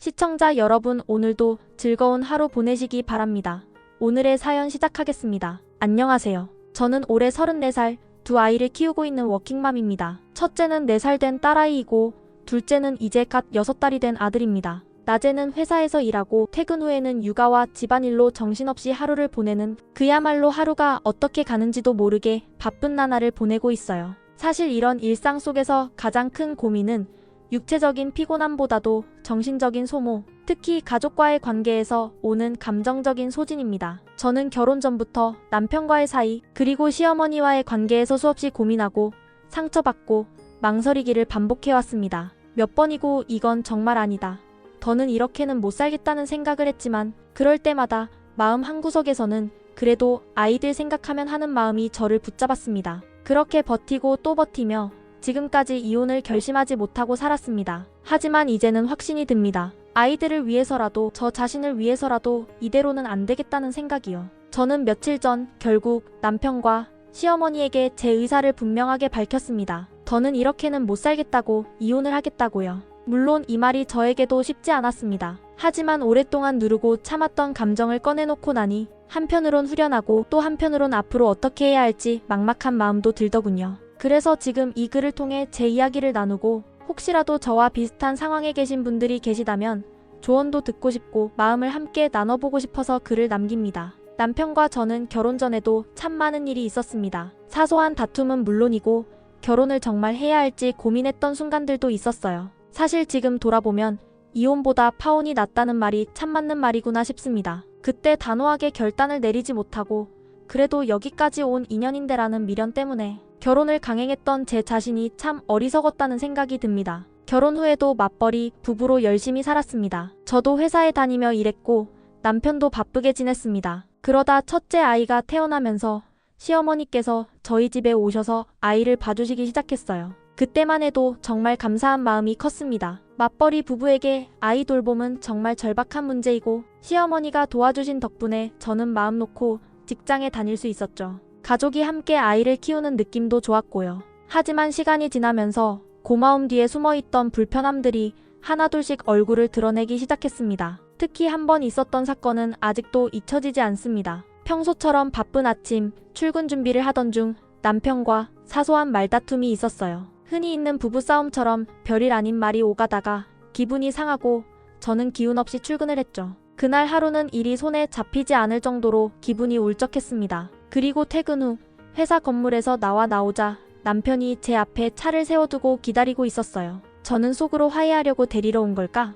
시청자 여러분, 오늘도 즐거운 하루 보내시기 바랍니다. 오늘의 사연 시작하겠습니다. 안녕하세요. 저는 올해 34살, 두 아이를 키우고 있는 워킹맘입니다. 첫째는 4살 된 딸아이이고 둘째는 이제 갓 6달이 된 아들입니다. 낮에는 회사에서 일하고 퇴근 후에는 육아와 집안일로 정신없이 하루를 보내는, 그야말로 하루가 어떻게 가는지도 모르게 바쁜 나날을 보내고 있어요. 사실 이런 일상 속에서 가장 큰 고민은 육체적인 피곤함보다도 정신적인 소모, 특히 가족과의 관계에서 오는 감정적인 소진입니다. 저는 결혼 전부터 남편과의 사이, 그리고 시어머니와의 관계에서 수없이 고민하고 상처받고 망설이기를 반복해왔습니다. 몇 번이고 이건 정말 아니다, 더는 이렇게는 못 살겠다는 생각을 했지만, 그럴 때마다 마음 한구석에서는 그래도 아이들 생각하면 하는 마음이 저를 붙잡았습니다. 그렇게 버티고 또 버티며 지금까지 이혼을 결심하지 못하고 살았습니다. 하지만 이제는 확신이 듭니다. 아이들을 위해서라도, 저 자신을 위해서라도 이대로는 안 되겠다는 생각이요. 저는 며칠 전 결국 남편과 시어머니에게 제 의사를 분명하게 밝혔습니다. 더는 이렇게는 못 살겠다고, 이혼을 하겠다고요. 물론 이 말이 저에게도 쉽지 않았습니다. 하지만 오랫동안 누르고 참았던 감정을 꺼내놓고 나니 한편으론 후련하고 또 한편으론 앞으로 어떻게 해야 할지 막막한 마음도 들더군요. 그래서 지금 이 글을 통해 제 이야기를 나누고, 혹시라도 저와 비슷한 상황에 계신 분들이 계시다면 조언도 듣고 싶고 마음을 함께 나눠보고 싶어서 글을 남깁니다. 남편과 저는 결혼 전에도 참 많은 일이 있었습니다. 사소한 다툼은 물론이고 결혼을 정말 해야 할지 고민했던 순간들도 있었어요. 사실 지금 돌아보면 이혼보다 파혼이 낫다는 말이 참 맞는 말이구나 싶습니다. 그때 단호하게 결단을 내리지 못하고 그래도 여기까지 온 인연인데라는 미련 때문에 결혼을 강행했던 제 자신이 참 어리석었다는 생각이 듭니다. 결혼 후에도 맞벌이 부부로 열심히 살았습니다. 저도 회사에 다니며 일했고 남편도 바쁘게 지냈습니다. 그러다 첫째 아이가 태어나면서 시어머니께서 저희 집에 오셔서 아이를 봐주시기 시작했어요. 그때만 해도 정말 감사한 마음이 컸습니다. 맞벌이 부부에게 아이 돌봄은 정말 절박한 문제이고 시어머니가 도와주신 덕분에 저는 마음 놓고 직장에 다닐 수 있었죠. 가족이 함께 아이를 키우는 느낌도 좋았고요. 하지만 시간이 지나면서 고마움 뒤에 숨어있던 불편함들이 하나둘씩 얼굴을 드러내기 시작했습니다. 특히 한 번 있었던 사건은 아직도 잊혀지지 않습니다. 평소처럼 바쁜 아침 출근 준비를 하던 중 남편과 사소한 말다툼이 있었어요. 흔히 있는 부부싸움처럼 별일 아닌 말이 오가다가 기분이 상하고 저는 기운 없이 출근을 했죠. 그날 하루는 일이 손에 잡히지 않을 정도로 기분이 울적했습니다. 그리고 퇴근 후 회사 건물에서 나오자 남편이 제 앞에 차를 세워두고 기다리고 있었어요. 저는 속으로 화해하려고 데리러 온 걸까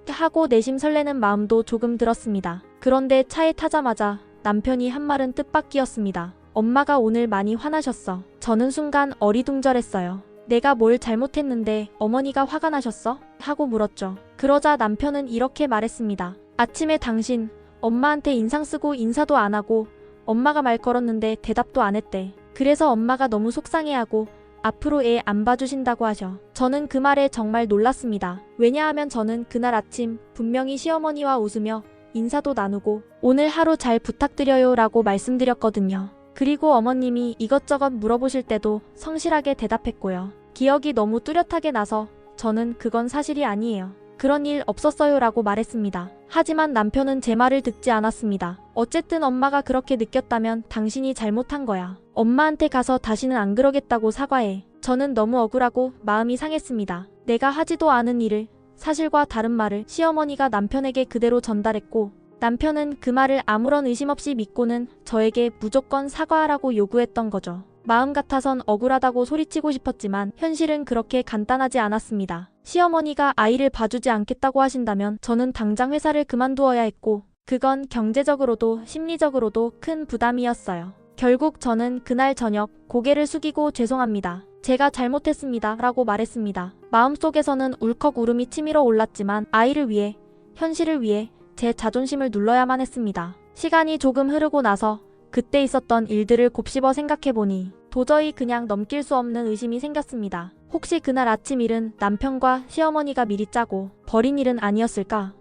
하고 내심 설레는 마음도 조금 들었습니다. 그런데 차에 타자마자 남편이 한 말은 뜻밖이었습니다. 엄마가 오늘 많이 화나셨어. 저는 순간 어리둥절했어요. 내가 뭘 잘못했는데 어머니가 화가 나셨어? 하고 물었죠. 그러자 남편은 이렇게 말했습니다. 아침에 당신 엄마한테 인상 쓰고 인사도 안 하고 엄마가 말 걸었는데 대답도 안 했대. 그래서 엄마가 너무 속상해하고 앞으로 애 안 봐주신다고 하셔. 저는 그 말에 정말 놀랐습니다. 왜냐하면 저는 그날 아침 분명히 시어머니와 웃으며 인사도 나누고 오늘 하루 잘 부탁드려요 라고 말씀드렸거든요. 그리고 어머님이 이것저것 물어보실 때도 성실하게 대답했고요. 기억이 너무 뚜렷하게 나서 저는 그건 사실이 아니에요, 그런 일 없었어요 라고 말했습니다. 하지만 남편은 제 말을 듣지 않았습니다. 어쨌든 엄마가 그렇게 느꼈다면 당신이 잘못한 거야. 엄마한테 가서 다시는 안 그러겠다고 사과해. 저는 너무 억울하고 마음이 상했습니다. 내가 하지도 않은 일을, 사실과 다른 말을 시어머니가 남편에게 그대로 전달했고 남편은 그 말을 아무런 의심 없이 믿고는 저에게 무조건 사과하라고 요구했던 거죠. 마음 같아선 억울하다고 소리치고 싶었지만 현실은 그렇게 간단하지 않았습니다. 시어머니가 아이를 봐주지 않겠다고 하신다면 저는 당장 회사를 그만두어야 했고 그건 경제적으로도 심리적으로도 큰 부담이었어요. 결국 저는 그날 저녁 고개를 숙이고 죄송합니다, 제가 잘못했습니다 라고 말했습니다. 마음속에서는 울컥 울음이 치밀어 올랐지만 아이를 위해, 현실을 위해 제 자존심을 눌러야만 했습니다. 시간이 조금 흐르고 나서 그때 있었던 일들을 곱씹어 생각해보니 도저히 그냥 넘길 수 없는 의심이 생겼습니다. 혹시 그날 아침 일은 남편과 시어머니가 미리 짜고 벌인 일은 아니었을까?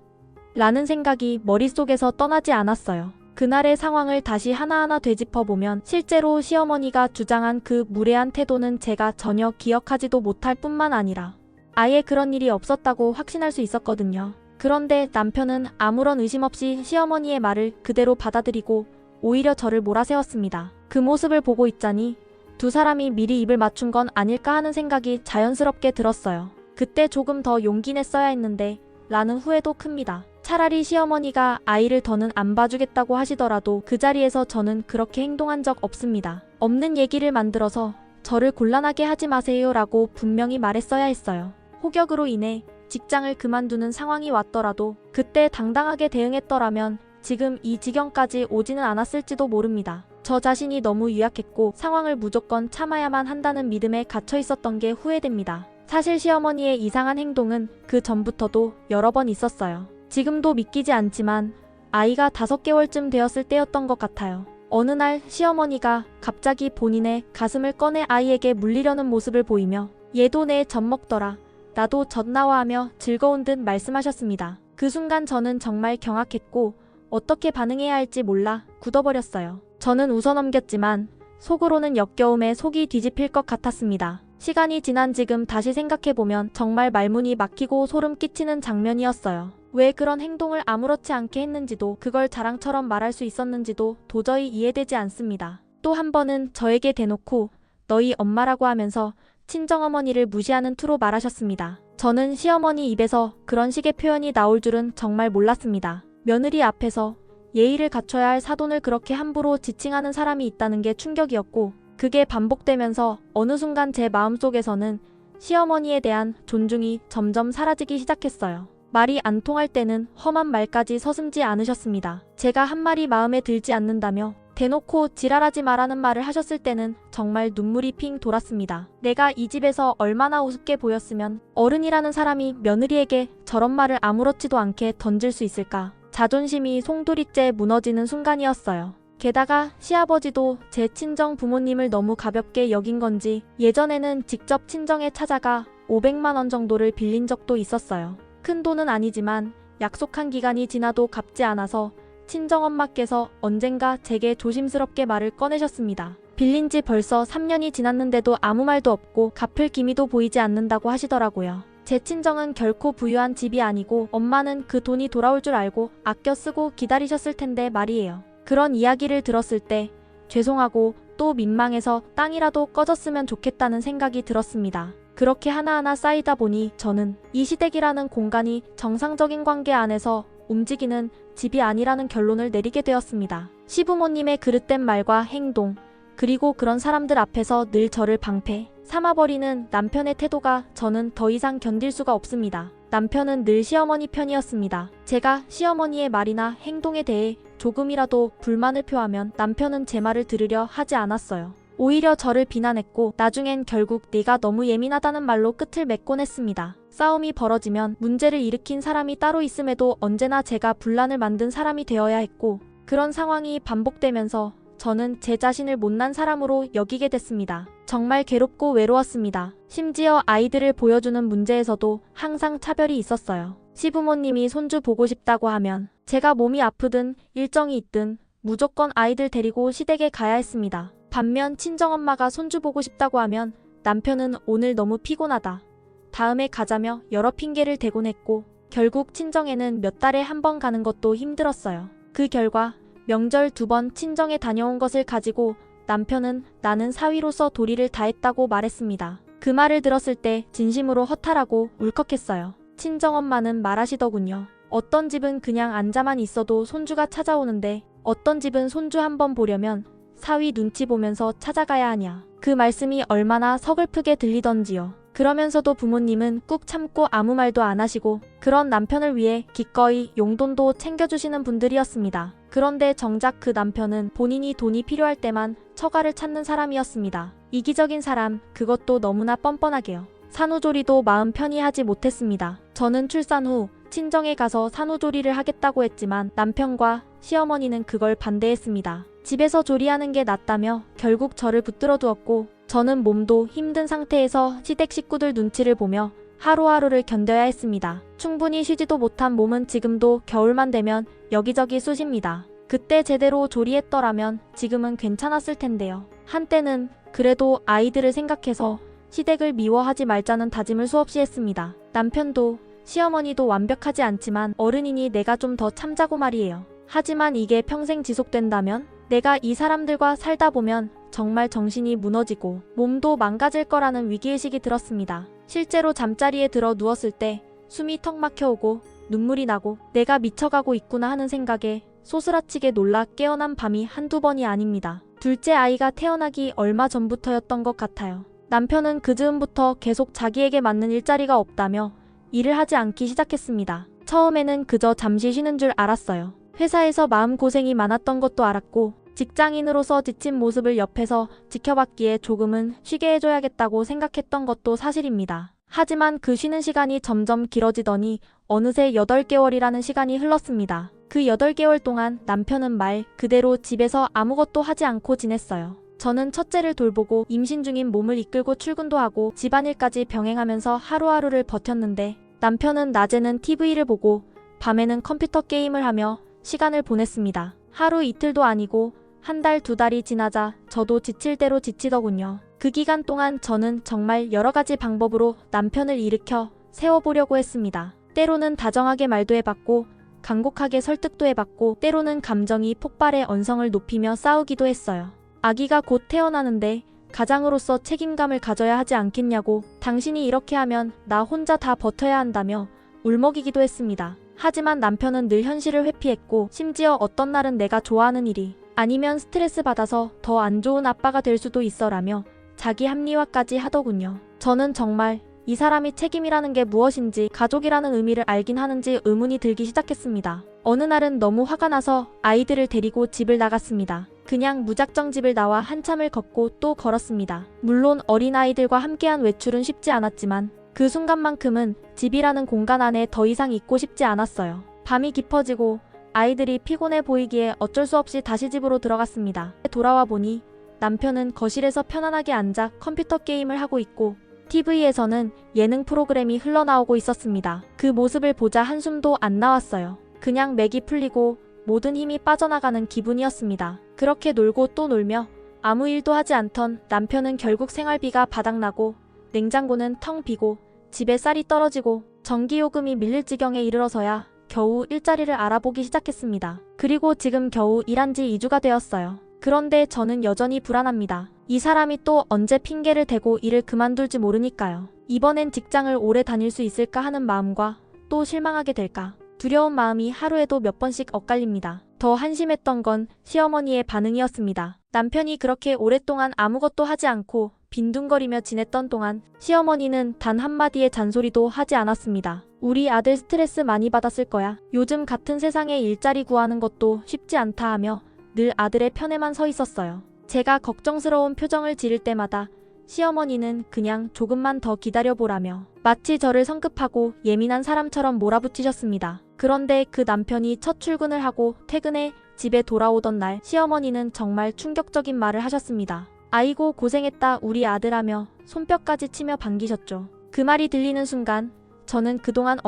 라는 생각이 머릿속에서 떠나지 않았어요. 그날의 상황을 다시 하나하나 되짚어보면 실제로 시어머니가 주장한 그 무례한 태도는 제가 전혀 기억하지도 못할 뿐만 아니라 아예 그런 일이 없었다고 확신할 수 있었거든요. 그런데 남편은 아무런 의심 없이 시어머니의 말을 그대로 받아들이고 오히려 저를 몰아세웠습니다. 그 모습을 보고 있자니 두 사람이 미리 입을 맞춘 건 아닐까 하는 생각이 자연스럽게 들었어요. 그때 조금 더 용기 냈어야 했는데 라는 후회도 큽니다. 차라리 시어머니가 아이를 더는 안 봐주겠다고 하시더라도 그 자리에서 저는 그렇게 행동한 적 없습니다. 없는 얘기를 만들어서 저를 곤란하게 하지 마세요 라고 분명히 말했어야 했어요. 호격으로 인해 직장을 그만두는 상황이 왔더라도 그때 당당하게 대응했더라면 지금 이 지경까지 오지는 않았을지도 모릅니다. 저 자신이 너무 유약했고 상황을 무조건 참아야만 한다는 믿음에 갇혀 있었던 게 후회됩니다. 사실 시어머니의 이상한 행동은 그 전부터도 여러 번 있었어요. 지금도 믿기지 않지만 아이가 5개월쯤 되었을 때였던 것 같아요. 어느 날 시어머니가 갑자기 본인의 가슴을 꺼내 아이에게 물리려는 모습을 보이며 얘도 내 젖 먹더라. 나도 젖 나와 하며 즐거운 듯 말씀하셨습니다. 그 순간 저는 정말 경악했고 어떻게 반응해야 할지 몰라 굳어버렸어요. 저는 웃어넘겼지만 속으로는 역겨움에 속이 뒤집힐 것 같았습니다. 시간이 지난 지금 다시 생각해보면 정말 말문이 막히고 소름 끼치는 장면이었어요. 왜 그런 행동을 아무렇지 않게 했는지도 그걸 자랑처럼 말할 수 있었는지도 도저히 이해되지 않습니다. 또 한 번은 저에게 대놓고 너희 엄마라고 하면서 친정어머니를 무시하는 투로 말하셨습니다. 저는 시어머니 입에서 그런 식의 표현이 나올 줄은 정말 몰랐습니다. 며느리 앞에서 예의를 갖춰야 할 사돈을 그렇게 함부로 지칭하는 사람이 있다는 게 충격이었고 그게 반복되면서 어느 순간 제 마음속에서는 시어머니에 대한 존중이 점점 사라지기 시작했어요. 말이 안 통할 때는 험한 말까지 서슴지 않으셨습니다. 제가 한 말이 마음에 들지 않는다며 대놓고 지랄하지 마라는 말을 하셨을 때는 정말 눈물이 핑 돌았습니다. 내가 이 집에서 얼마나 우습게 보였으면 어른이라는 사람이 며느리에게 저런 말을 아무렇지도 않게 던질 수 있을까. 자존심이 송두리째 무너지는 순간이었어요. 게다가 시아버지도 제 친정 부모님을 너무 가볍게 여긴 건지 예전에는 직접 친정에 찾아가 500만 원 정도를 빌린 적도 있었어요. 큰 돈은 아니지만 약속한 기간이 지나도 갚지 않아서 친정엄마께서 언젠가 제게 조심스럽게 말을 꺼내셨습니다. 빌린 지 벌써 3년이 지났는데도 아무 말도 없고 갚을 기미도 보이지 않는다고 하시더라고요. 제 친정은 결코 부유한 집이 아니고 엄마는 그 돈이 돌아올 줄 알고 아껴 쓰고 기다리셨을 텐데 말이에요. 그런 이야기를 들었을 때 죄송하고 또 민망해서 땅이라도 꺼졌으면 좋겠다는 생각이 들었습니다. 그렇게 하나하나 쌓이다 보니 저는 이 시댁이라는 공간이 정상적인 관계 안에서 움직이는 집이 아니라는 결론을 내리게 되었습니다. 시부모님의 그릇된 말과 행동, 그리고 그런 사람들 앞에서 늘 저를 방패 삼아버리는 남편의 태도가 저는 더 이상 견딜 수가 없습니다. 남편은 늘 시어머니 편이었습니다. 제가 시어머니의 말이나 행동에 대해 조금이라도 불만을 표하면 남편은 제 말을 들으려 하지 않았어요. 오히려 저를 비난했고 나중엔 결국 네가 너무 예민하다는 말로 끝을 맺곤 했습니다. 싸움이 벌어지면 문제를 일으킨 사람이 따로 있음에도 언제나 제가 분란을 만든 사람이 되어야 했고 그런 상황이 반복되면서 저는 제 자신을 못난 사람으로 여기게 됐습니다. 정말 괴롭고 외로웠습니다. 심지어 아이들을 보여주는 문제에서도 항상 차별이 있었어요. 시부모님이 손주 보고 싶다고 하면 제가 몸이 아프든 일정이 있든 무조건 아이들 데리고 시댁에 가야 했습니다. 반면 친정엄마가 손주 보고 싶다고 하면 남편은 오늘 너무 피곤하다. 다음에 가자며 여러 핑계를 대곤 했고 결국 친정에는 몇 달에 한 번 가는 것도 힘들었어요. 그 결과 명절 2번 친정에 다녀온 것을 가지고 남편은 나는 사위로서 도리를 다했다고 말했습니다. 그 말을 들었을 때 진심으로 허탈하고 울컥했어요. 친정엄마는 말하시더군요. 어떤 집은 그냥 앉아만 있어도 손주가 찾아오는데 어떤 집은 손주 한 번 보려면 사위 눈치 보면서 찾아가야 하냐. 그 말씀이 얼마나 서글프게 들리던지요. 그러면서도 부모님은 꾹 참고 아무 말도 안 하시고 그런 남편을 위해 기꺼이 용돈도 챙겨주시는 분들이었습니다. 그런데 정작 그 남편은 본인이 돈이 필요할 때만 처가를 찾는 사람이었습니다. 이기적인 사람, 그것도 너무나 뻔뻔하게요. 산후조리도 마음 편히 하지 못했습니다. 저는 출산 후 친정에 가서 산후조리를 하겠다고 했지만 남편과 시어머니는 그걸 반대했습니다. 집에서 조리하는 게 낫다며 결국 저를 붙들어 두었고 저는 몸도 힘든 상태에서 시댁 식구들 눈치를 보며 하루하루를 견뎌야 했습니다. 충분히 쉬지도 못한 몸은 지금도 겨울만 되면 여기저기 쑤십니다. 그때 제대로 조리했더라면 지금은 괜찮았을 텐데요. 한때는 그래도 아이들을 생각해서 시댁을 미워하지 말자는 다짐을 수없이 했습니다. 남편도 시어머니도 완벽하지 않지만 어른이니 내가 좀 더 참자고 말이에요. 하지만 이게 평생 지속된다면 내가 이 사람들과 살다 보면 정말 정신이 무너지고 몸도 망가질 거라는 위기의식이 들었습니다. 실제로 잠자리에 들어 누웠을 때 숨이 턱 막혀오고 눈물이 나고 내가 미쳐가고 있구나 하는 생각에 소스라치게 놀라 깨어난 밤이 한두 번이 아닙니다. 둘째 아이가 태어나기 얼마 전부터였던 것 같아요. 남편은 그 즈음부터 계속 자기에게 맞는 일자리가 없다며 일을 하지 않기 시작했습니다. 처음에는 그저 잠시 쉬는 줄 알았어요. 회사에서 마음고생이 많았던 것도 알았고 직장인으로서 지친 모습을 옆에서 지켜봤기에 조금은 쉬게 해줘야겠다고 생각했던 것도 사실입니다. 하지만 그 쉬는 시간이 점점 길어지더니 어느새 8개월이라는 시간이 흘렀습니다. 그 8개월 동안 남편은 말 그대로 집에서 아무것도 하지 않고 지냈어요. 저는 첫째를 돌보고 임신 중인 몸을 이끌고 출근도 하고 집안일까지 병행하면서 하루하루를 버텼는데 남편은 낮에는 TV를 보고 밤에는 컴퓨터 게임을 하며 시간을 보냈습니다. 하루 이틀도 아니고 한 달, 2달이 지나자 저도 지칠 대로 지치더군요. 그 기간 동안 저는 정말 여러 가지 방법으로 남편을 일으켜 세워보려고 했습니다. 때로는 다정하게 말도 해봤고 간곡하게 설득도 해봤고 때로는 감정이 폭발해 언성을 높이며 싸우기도 했어요. 아기가 곧 태어나는데 가장으로서 책임감을 가져야 하지 않겠냐고 당신이 이렇게 하면 나 혼자 다 버텨야 한다며 울먹이기도 했습니다. 하지만 남편은 늘 현실을 회피했고 심지어 어떤 날은 내가 좋아하는 일이 아니면 스트레스 받아서 더 안 좋은 아빠가 될 수도 있어라며 자기 합리화까지 하더군요. 저는 정말 이 사람이 책임이라는 게 무엇인지 가족이라는 의미를 알긴 하는지 의문이 들기 시작했습니다. 어느 날은 너무 화가 나서 아이들을 데리고 집을 나갔습니다. 그냥 무작정 집을 나와 한참을 걷고 또 걸었습니다. 물론 어린아이들과 함께한 외출은 쉽지 않았지만 그 순간만큼은 집이라는 공간 안에 더 이상 있고 싶지 않았어요. 밤이 깊어지고 아이들이 피곤해 보이기에 어쩔 수 없이 다시 집으로 들어갔습니다. 돌아와 보니 남편은 거실에서 편안하게 앉아 컴퓨터 게임을 하고 있고 TV에서는 예능 프로그램이 흘러나오고 있었습니다. 그 모습을 보자 한숨도 안 나왔어요. 그냥 맥이 풀리고 모든 힘이 빠져나가는 기분이었습니다. 그렇게 놀고 또 놀며 아무 일도 하지 않던 남편은 결국 생활비가 바닥나고 냉장고는 텅 비고 집에 쌀이 떨어지고 전기요금이 밀릴 지경에 이르러서야 겨우 일자리를 알아보기 시작했습니다. 그리고 지금 겨우 일한 지 2주가 되었어요. 그런데 저는 여전히 불안합니다. 이 사람이 또 언제 핑계를 대고 일을 그만둘지 모르니까요. 이번엔 직장을 오래 다닐 수 있을까 하는 마음과 또 실망하게 될까 두려운 마음이 하루에도 몇 번씩 엇갈립니다. 더 한심했던 건 시어머니의 반응이었습니다. 남편이 그렇게 오랫동안 아무것도 하지 않고 빈둥거리며 지냈던 동안 시어머니는 단 한마디의 잔소리도 하지 않았습니다. 우리 아들 스트레스 많이 받았을 거야. 요즘 같은 세상에 일자리 구하는 것도 쉽지 않다 하며 늘 아들의 편에만 서 있었어요. 제가 걱정스러운 표정을 지을 때마다 시어머니는 그냥 조금만 더 기다려보라며 마치 저를 성급하고 예민한 사람처럼 몰아붙이셨습니다. 그런데 그 남편이 첫 출근을 하고 퇴근해 집에 돌아오던 날 시어머니는 정말 충격적인 말을 하셨습니다. 아이고 고생했다 우리 아들하며 손뼉까지 치며 반기셨죠. 그 말이 들리는 순간 저는 그동안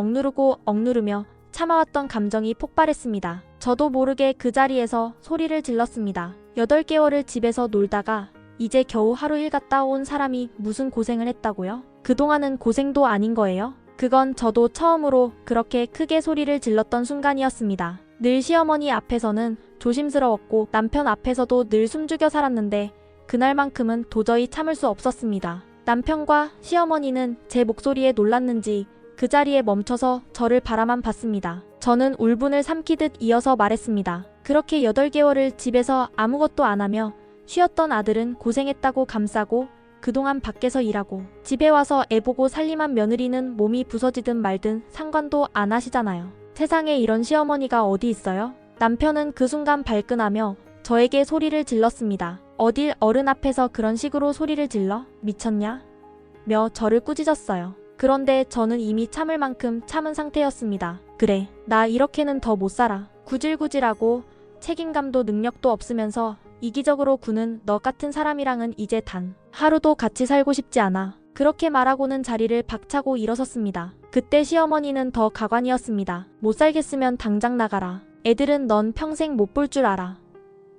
억누르며 참아왔던 감정이 폭발했습니다. 저도 모르게 그 자리에서 소리를 질렀습니다. 8개월을 집에서 놀다가 이제 겨우 하루 일 갔다 온 사람이 무슨 고생을 했다고요? 그동안은 고생도 아닌 거예요? 그건 저도 처음으로 그렇게 크게 소리를 질렀던 순간이었습니다. 늘 시어머니 앞에서는 조심스러웠고 남편 앞에서도 늘 숨죽여 살았는데 그날만큼은 도저히 참을 수 없었습니다. 남편과 시어머니는 제 목소리에 놀랐는지 그 자리에 멈춰서 저를 바라만 봤습니다. 저는 울분을 삼키듯 이어서 말했습니다. 그렇게 8개월을 집에서 아무것도 안 하며 쉬었던 아들은 고생했다고 감싸고 그동안 밖에서 일하고 집에 와서 애 보고 살림한 며느리는 몸이 부서지든 말든 상관도 안 하시잖아요. 세상에 이런 시어머니가 어디 있어요? 남편은 그 순간 발끈하며 저에게 소리를 질렀습니다. 어딜 어른 앞에서 그런 식으로 소리를 질러? 미쳤냐? 며 저를 꾸짖었어요. 그런데 저는 이미 참을 만큼 참은 상태였습니다. 그래, 나 이렇게는 더 못 살아. 구질구질하고 책임감도 능력도 없으면서 이기적으로 구는 너 같은 사람이랑은 이제 단 하루도 같이 살고 싶지 않아. 그렇게 말하고는 자리를 박차고 일어섰습니다. 그때 시어머니는 더 가관이었습니다. 못 살겠으면 당장 나가라. 애들은 넌 평생 못 볼 줄 알아.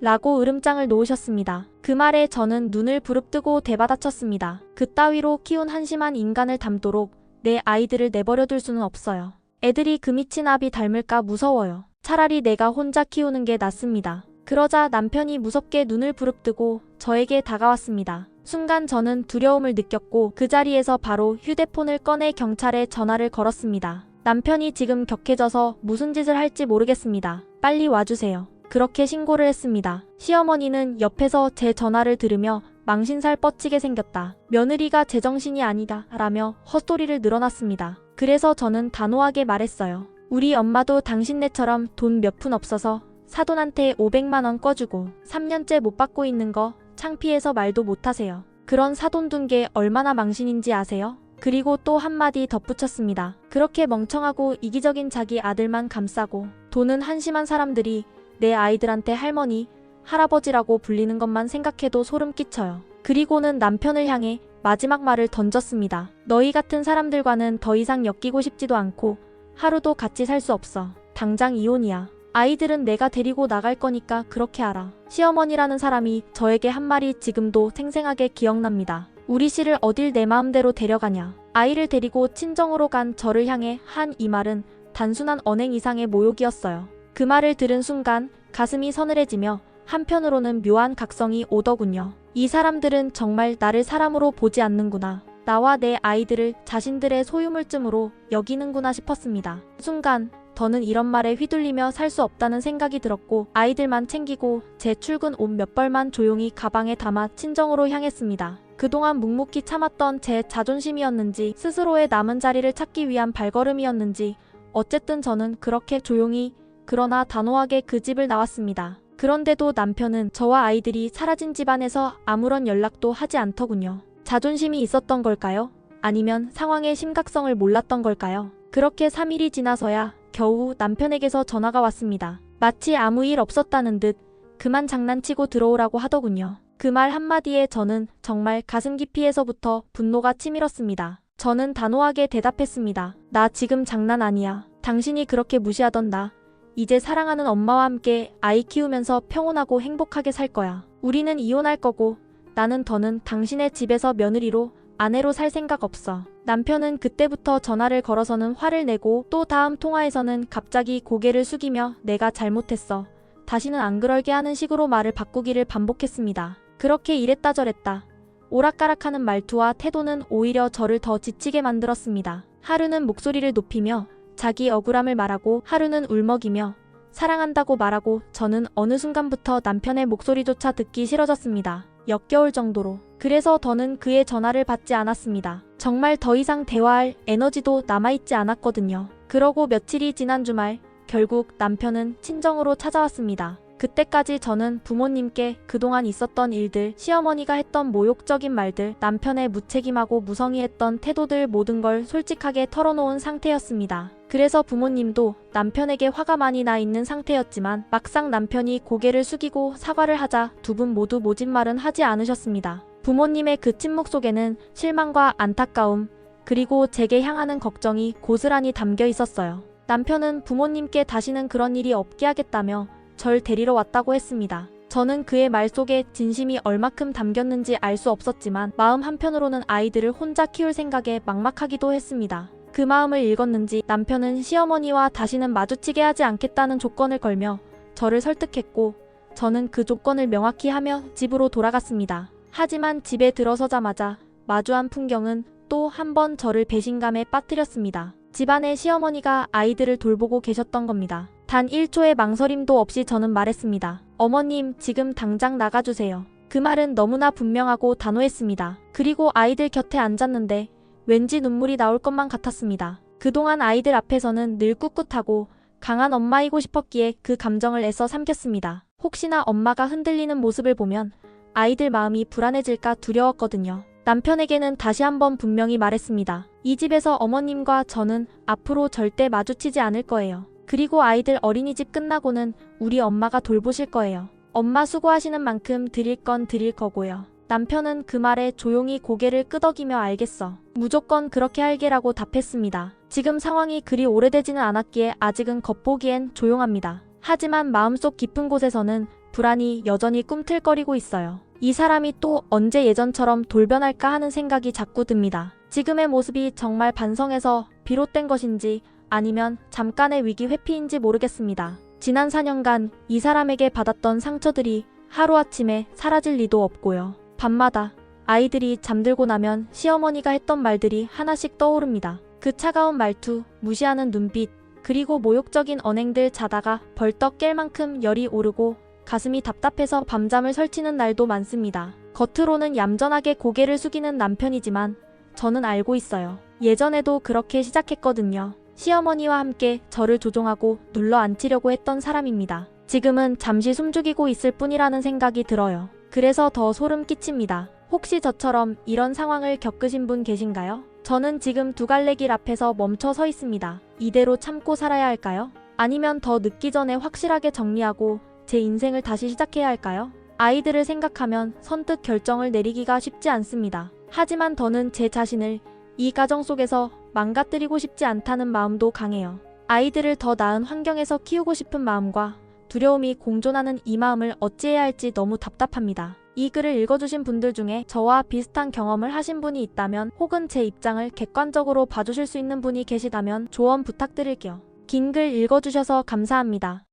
라고 으름장을 놓으셨습니다. 그 말에 저는 눈을 부릅뜨고 대받아쳤습니다. 그따위로 키운 한심한 인간을 닮도록 내 아이들을 내버려 둘 수는 없어요. 애들이 그 미친 아비 닮을까 무서워요. 차라리 내가 혼자 키우는 게 낫습니다. 그러자 남편이 무섭게 눈을 부릅뜨고 저에게 다가왔습니다. 순간 저는 두려움을 느꼈고 그 자리에서 바로 휴대폰을 꺼내 경찰에 전화를 걸었습니다. 남편이 지금 격해져서 무슨 짓을 할지 모르겠습니다. 빨리 와주세요. 그렇게 신고를 했습니다. 시어머니는 옆에서 제 전화를 들으며 망신살 뻗치게 생겼다. 며느리가 제정신이 아니다 라며 헛소리를 늘어놨습니다. 그래서 저는 단호하게 말했어요. 우리 엄마도 당신네처럼 돈 몇 푼 없어서 사돈한테 500만 원 꺼주고 3년째 못 받고 있는 거 창피해서 말도 못하세요. 그런 사돈 둔 게 얼마나 망신인지 아세요? 그리고 또 한마디 덧붙였습니다. 그렇게 멍청하고 이기적인 자기 아들만 감싸고 돈은 한심한 사람들이 내 아이들한테 할머니, 할아버지라고 불리는 것만 생각해도 소름 끼쳐요. 그리고는 남편을 향해 마지막 말을 던졌습니다. 너희 같은 사람들과는 더 이상 엮이고 싶지도 않고 하루도 같이 살 수 없어. 당장 이혼이야. 아이들은 내가 데리고 나갈 거니까 그렇게 알아. 시어머니라는 사람이 저에게 한 말이 지금도 생생하게 기억납니다. 우리 씨를 어딜 내 마음대로 데려가냐. 아이를 데리고 친정으로 간 저를 향해 한 이 말은 단순한 언행 이상의 모욕이었어요. 그 말을 들은 순간 가슴이 서늘해지며 한편으로는 묘한 각성이 오더군요. 이 사람들은 정말 나를 사람으로 보지 않는구나. 나와 내 아이들을 자신들의 소유물쯤으로 여기는구나 싶었습니다. 순간 더는 이런 말에 휘둘리며 살 수 없다는 생각이 들었고 아이들만 챙기고 제 출근 옷 몇 벌만 조용히 가방에 담아 친정으로 향했습니다. 그동안 묵묵히 참았던 제 자존심이었는지 스스로의 남은 자리를 찾기 위한 발걸음이었는지 어쨌든 저는 그렇게 조용히 그러나 단호하게 그 집을 나왔습니다. 그런데도 남편은 저와 아이들이 사라진 집안에서 아무런 연락도 하지 않더군요. 자존심이 있었던 걸까요? 아니면 상황의 심각성을 몰랐던 걸까요? 그렇게 3일이 지나서야 겨우 남편에게서 전화가 왔습니다. 마치 아무 일 없었다는 듯 그만 장난치고 들어오라고 하더군요. 그 말 한마디에 저는 정말 가슴 깊이에서부터 분노가 치밀었습니다. 저는 단호하게 대답했습니다. 나 지금 장난 아니야. 당신이 그렇게 무시하던 나 이제 사랑하는 엄마와 함께 아이 키우면서 평온하고 행복하게 살 거야. 우리는 이혼할 거고 나는 더는 당신의 집에서 며느리로 아내로 살 생각 없어. 남편은 그때부터 전화를 걸어서는 화를 내고 또 다음 통화에서는 갑자기 고개를 숙이며 내가 잘못했어. 다시는 안 그럴게 하는 식으로 말을 바꾸기를 반복했습니다. 그렇게 이랬다 저랬다. 오락가락하는 말투와 태도는 오히려 저를 더 지치게 만들었습니다. 하루는 목소리를 높이며 자기 억울함을 말하고 하루는 울먹이며 사랑한다고 말하고 저는 어느 순간부터 남편의 목소리조차 듣기 싫어졌습니다. 역겨울 정도로. 그래서 더는 그의 전화를 받지 않았습니다. 정말 더 이상 대화할 에너지도 남아있지 않았거든요. 그러고 며칠이 지난 주말 결국 남편은 친정으로 찾아왔습니다. 그때까지 저는 부모님께 그동안 있었던 일들, 시어머니가 했던 모욕적인 말들, 남편의 무책임하고 무성의했던 태도들 모든 걸 솔직하게 털어놓은 상태였습니다. 그래서 부모님도 남편에게 화가 많이 나 있는 상태였지만 막상 남편이 고개를 숙이고 사과를 하자 두 분 모두 모진 말은 하지 않으셨습니다. 부모님의 그 침묵 속에는 실망과 안타까움, 그리고 제게 향하는 걱정이 고스란히 담겨 있었어요. 남편은 부모님께 다시는 그런 일이 없게 하겠다며 절 데리러 왔다고 했습니다. 저는 그의 말 속에 진심이 얼마큼 담겼는지 알 수 없었지만 마음 한편으로는 아이들을 혼자 키울 생각에 막막하기도 했습니다. 그 마음을 읽었는지 남편은 시어머니와 다시는 마주치게 하지 않겠다는 조건을 걸며 저를 설득했고 저는 그 조건을 명확히 하며 집으로 돌아갔습니다. 하지만 집에 들어서자마자 마주한 풍경은 또 한 번 저를 배신감에 빠뜨렸습니다. 집안에 시어머니가 아이들을 돌보고 계셨던 겁니다. 단 1초의 망설임도 없이 저는 말했습니다. 어머님, 지금 당장 나가주세요. 그 말은 너무나 분명하고 단호했습니다. 그리고 아이들 곁에 앉았는데 왠지 눈물이 나올 것만 같았습니다. 그동안 아이들 앞에서는 늘 꿋꿋하고 강한 엄마이고 싶었기에 그 감정을 애써 삼켰습니다. 혹시나 엄마가 흔들리는 모습을 보면 아이들 마음이 불안해질까 두려웠거든요. 남편에게는 다시 한번 분명히 말했습니다. 이 집에서 어머님과 저는 앞으로 절대 마주치지 않을 거예요. 그리고 아이들 어린이집 끝나고는 우리 엄마가 돌보실 거예요. 엄마 수고하시는 만큼 드릴 건 드릴 거고요. 남편은 그 말에 조용히 고개를 끄덕이며 알겠어. 무조건 그렇게 할게라고 답했습니다. 지금 상황이 그리 오래되지는 않았기에 아직은 겉보기엔 조용합니다. 하지만 마음속 깊은 곳에서는 불안이 여전히 꿈틀거리고 있어요. 이 사람이 또 언제 예전처럼 돌변할까 하는 생각이 자꾸 듭니다. 지금의 모습이 정말 반성에서 비롯된 것인지 아니면 잠깐의 위기 회피인지 모르겠습니다. 지난 4년간 이 사람에게 받았던 상처들이 하루아침에 사라질 리도 없고요. 밤마다 아이들이 잠들고 나면 시어머니가 했던 말들이 하나씩 떠오릅니다. 그 차가운 말투, 무시하는 눈빛, 그리고 모욕적인 언행들. 자다가 벌떡 깰 만큼 열이 오르고 가슴이 답답해서 밤잠을 설치는 날도 많습니다. 겉으로는 얌전하게 고개를 숙이는 남편이지만 저는 알고 있어요. 예전에도 그렇게 시작했거든요. 시어머니와 함께 저를 조종하고 눌러 앉히려고 했던 사람입니다. 지금은 잠시 숨죽이고 있을 뿐이라는 생각이 들어요. 그래서 더 소름 끼칩니다. 혹시 저처럼 이런 상황을 겪으신 분 계신가요? 저는 지금 두 갈래 길 앞에서 멈춰 서 있습니다. 이대로 참고 살아야 할까요? 아니면 더 늦기 전에 확실하게 정리하고 제 인생을 다시 시작해야 할까요? 아이들을 생각하면 선뜻 결정을 내리기가 쉽지 않습니다. 하지만 더는 제 자신을 이 가정 속에서 망가뜨리고 싶지 않다는 마음도 강해요. 아이들을 더 나은 환경에서 키우고 싶은 마음과 두려움이 공존하는 이 마음을 어찌해야 할지 너무 답답합니다. 이 글을 읽어주신 분들 중에 저와 비슷한 경험을 하신 분이 있다면 혹은 제 입장을 객관적으로 봐주실 수 있는 분이 계시다면 조언 부탁드릴게요. 긴 글 읽어주셔서 감사합니다.